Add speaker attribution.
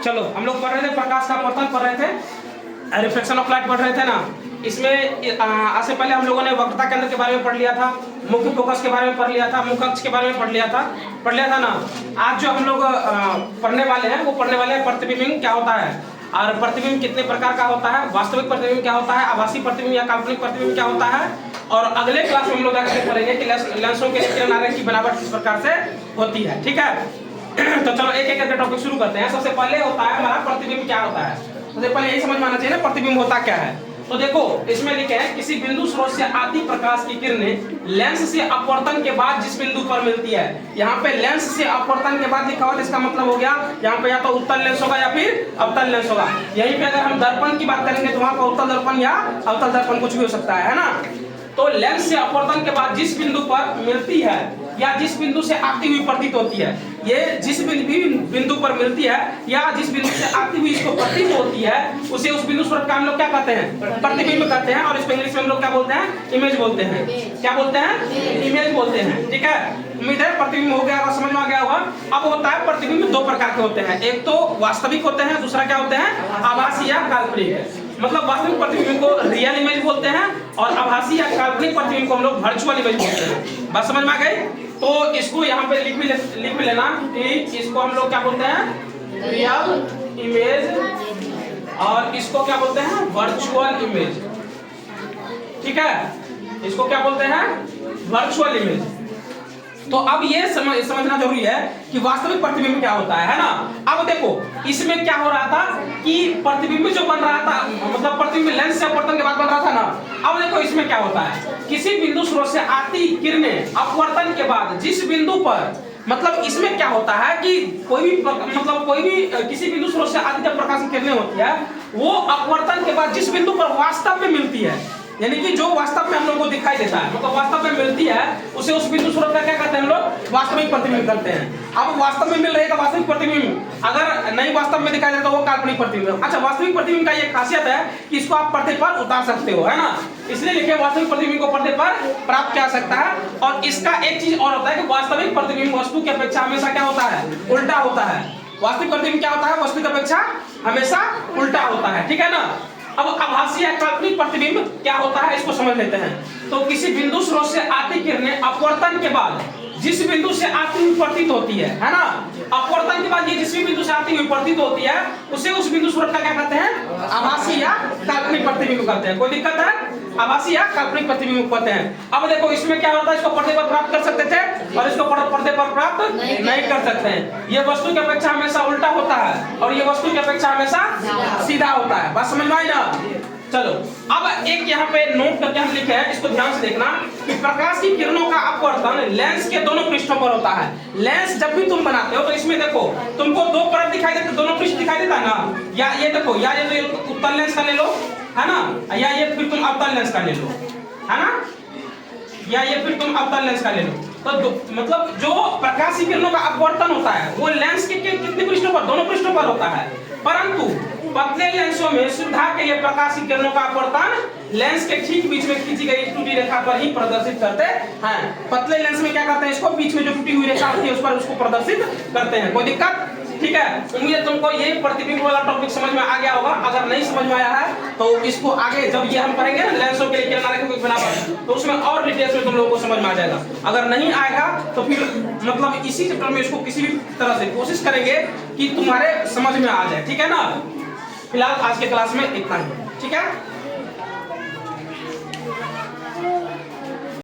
Speaker 1: चलो हम लोग पढ़ रहे थे प्रकाश का अपवर्तन पढ़ रहे थे, रिफ्लेक्शन ऑफ लाइट पढ़ रहे थे ना। इसमें आज से पहले हम लोगों ने वक्रता केंद्र के बारे में पढ़ लिया था, मुख्य फोकस के बारे में पढ़ लिया था, मुख्य अक्ष के बारे में पढ़ लिया था ना। आज जो हम लोग पढ़ने वाले हैं वो पढ़ने वाले हैं प्रतिबिंब क्या होता है, और प्रतिबिंब कितने प्रकार का होता है, वास्तविक प्रतिबिंब क्या होता है, आभासी प्रतिबिंब या काल्पनिक प्रतिबिंब क्या होता है। और अगले क्लास में हम लोग आगे पढ़ेंगे कि लेंसों के किरण आरेख की बनावट किस प्रकार से होती है। ठीक है तो चलो एक एक करके टॉपिक शुरू करते हैं। सबसे पहले होता है हमारा प्रतिबिंब क्या होता है। सबसे पहले यही समझ में आना चाहिए ना प्रतिबिंब होता क्या है। तो देखो इसमें लिखे हैं किसी बिंदु स्रोत से आती प्रकाश की किरणें लेंस से अपवर्तन के बाद जिस बिंदु पर मिलती है। यहाँ पे लेंस से अपवर्तन के बाद लिखा हुआ, इसका मतलब हो गया यहाँ पे या तो उत्तल लेंस होगा या फिर अवतल लेंस होगा। यहीं पे अगर हम दर्पण की बात करेंगे तो वहाँ पर उत्तल दर्पण या अवतल दर्पण कुछ भी हो सकता है ना। तो लेंस से अपवर्तन के बाद जिस बिंदु पर मिलती है या जिस बिंदु से आती हुई प्रतीत होती है, ये जिस बिंदु पर मिलती है या जिस बिंदु से आती हुई इसको प्रतीत होती है उसे उस बिंदु स्रोत का हम लोग क्या कहते हैं, प्रतिबिंब कहते हैं। और इसको इंग्लिश में हम लोग क्या बोलते हैं, इमेज बोलते हैं। क्या बोलते हैं, इमेज बोलते हैं। ठीक है, उम्मीद है प्रतिबिंब हो गया होगा, समझ में आ गया होगा। अब होता है प्रतिबिंब दो प्रकार के होते हैं, एक तो वास्तविक होते हैं, दूसरा क्या होते हैं, आभासी या काल्पनिक। मतलब वास्तविक प्रतिबिंब को रियल इमेज बोलते हैं और आभासी या काल्पनिक प्रतिबिंब को हम लोग वर्चुअल इमेज बोलते हैं। बात समझ में आ गई। तो इसको यहाँ पे लिख भी लेना कि इसको हम लोग क्या बोलते हैं, रियल इमेज, और इसको क्या बोलते हैं, वर्चुअल इमेज। ठीक है, इसको क्या बोलते हैं, वर्चुअल इमेज। तो अब ये समझना जरूरी है कि वास्तविक प्रतिबिंब क्या होता है ना। अब देखो इसमें क्या हो रहा था कि प्रतिबिंब जो बन रहा था, मतलब प्रतिबिंब लेंस से अपवर्तन के बाद बन रहा था ना। अब देखो इसमें क्या होता है, किसी बिंदु स्रोत से आती किरणें अपवर्तन के बाद जिस बिंदु पर, मतलब इसमें क्या होता है कि कोई भी किसी बिंदु स्रोत से आती जब प्रकाश की किरणें होती है वो अपवर्तन के बाद जिस बिंदु पर वास्तव में मिलती है, यानी कि जो वास्तव में हम लोगों को दिखाई देता है, मतलब वास्तव में मिलती है, उसे उस बिंदु स्रोत का क्या कहते हैं हम लोग, वास्तविक प्रतिबिंब करते हैं। अब वास्तव में मिल रही है तो वास्तविक प्रतिबिंब, अगर नहीं वास्तव में दिखाई देता तो वो काल्पनिक प्रतिबिंब। अच्छा, वास्तविक प्रतिबिंब का ये खासियत है कि इसको आप पर्दे पर उतार सकते हो, है ना। इसलिए लिखे वास्तविक प्रतिबिंब को पर्दे पर प्राप्त किया सकता है। और इसका एक चीज और होता है कि वास्तविक प्रतिबिंब वस्तु की अपेक्षा हमेशा क्या होता है, उल्टा होता है। वास्तविक प्रतिबिंब क्या होता है, वस्तु की अपेक्षा हमेशा उल्टा होता है। ठीक है ना। अब आभासी या काल्पनिक प्रतिबिंब क्या होता है इसको समझ लेते हैं। तो किसी बिंदु स्रोत से आती किरणें अपवर्तन के बाद जिस बिंदु से आती हुई प्रतीत होती है ना, अपवर्तन के बाद ये जिस भी बिंदु से आती हुई प्रतीत होती है उसे उस बिंदु स्रोत का क्या कहते हैं, आभासी या काल्पनिक प्रतिबिंब कहते हैं। कोई दिक्कत है, आभासी या काल्पनिक प्रतिबिंब कहते हैं। अब देखो इसमें क्या होता है, इसको पर्दे पर प्राप्त कर सकते थे और इसको पर्दे पर प्राप्त नहीं कर सकते हैं। ये वस्तु की अपेक्षा हमेशा उल्टा होता है और ये वस्तु की अपेक्षा हमेशा सीधा होता है। बात समझ में आई ना। चलो अब एक यहाँ पे नोट करके हम लिखे हैं, इसको ध्यान से देखना कि प्रकाश की किरणों का अपवर्तन लेंस के दोनों पृष्ठों पर होता है। लेंस जब भी तुम बनाते हो तो इसमें देखो तुमको दो परत दिखाई देते, दोनों पृष्ठ दिखाई देता है ना। या ये देखो, या ये तो उत्तल लेंस का ले लो, है ना, या ये फिर तुम अवतल लेंस का ले लो, है ना, या ये फिर तुम अवतल लेंस का ले लो। तो मतलब जो प्रकाश की किरणों का अपवर्तन होता है वो लेंस के कितने पृष्ठों पर, दोनों पृष्ठों पर होता है। परंतु पतले लेंसों में सुविधा के लिए प्रकाश की किरणों का अपवर्तन लेंस के ठीक बीच में खींची गई टूटी रेखा पर ही प्रदर्शित करते हैं। पतले लेंस में क्या करते हैं, इसको बीच में जो टूटी हुई रेखा होती है उस पर उसको प्रदर्शित करते हैं। कोई दिक्कत, ठीक है। उम्मीद तुमको ये प्रतिबिंब वाला टॉपिक समझ में आ गया होगा। अगर नहीं समझ में आया है तो इसको आगे जब ये हम पढ़ेंगे ना लेंसों के लिए किरण आरेखों की बनावट, तो उसमें और डिटेल्स में तुम लोगों को समझ में आ जाएगा। अगर नहीं आएगा तो फिर मतलब इसी चैप्टर में इसको किसी भी तरह से कोशिश करेंगे कि तुम्हारे समझ में आ जाए। ठीक है ना। फिलहाल आज के क्लास में इतना ही, ठीक है।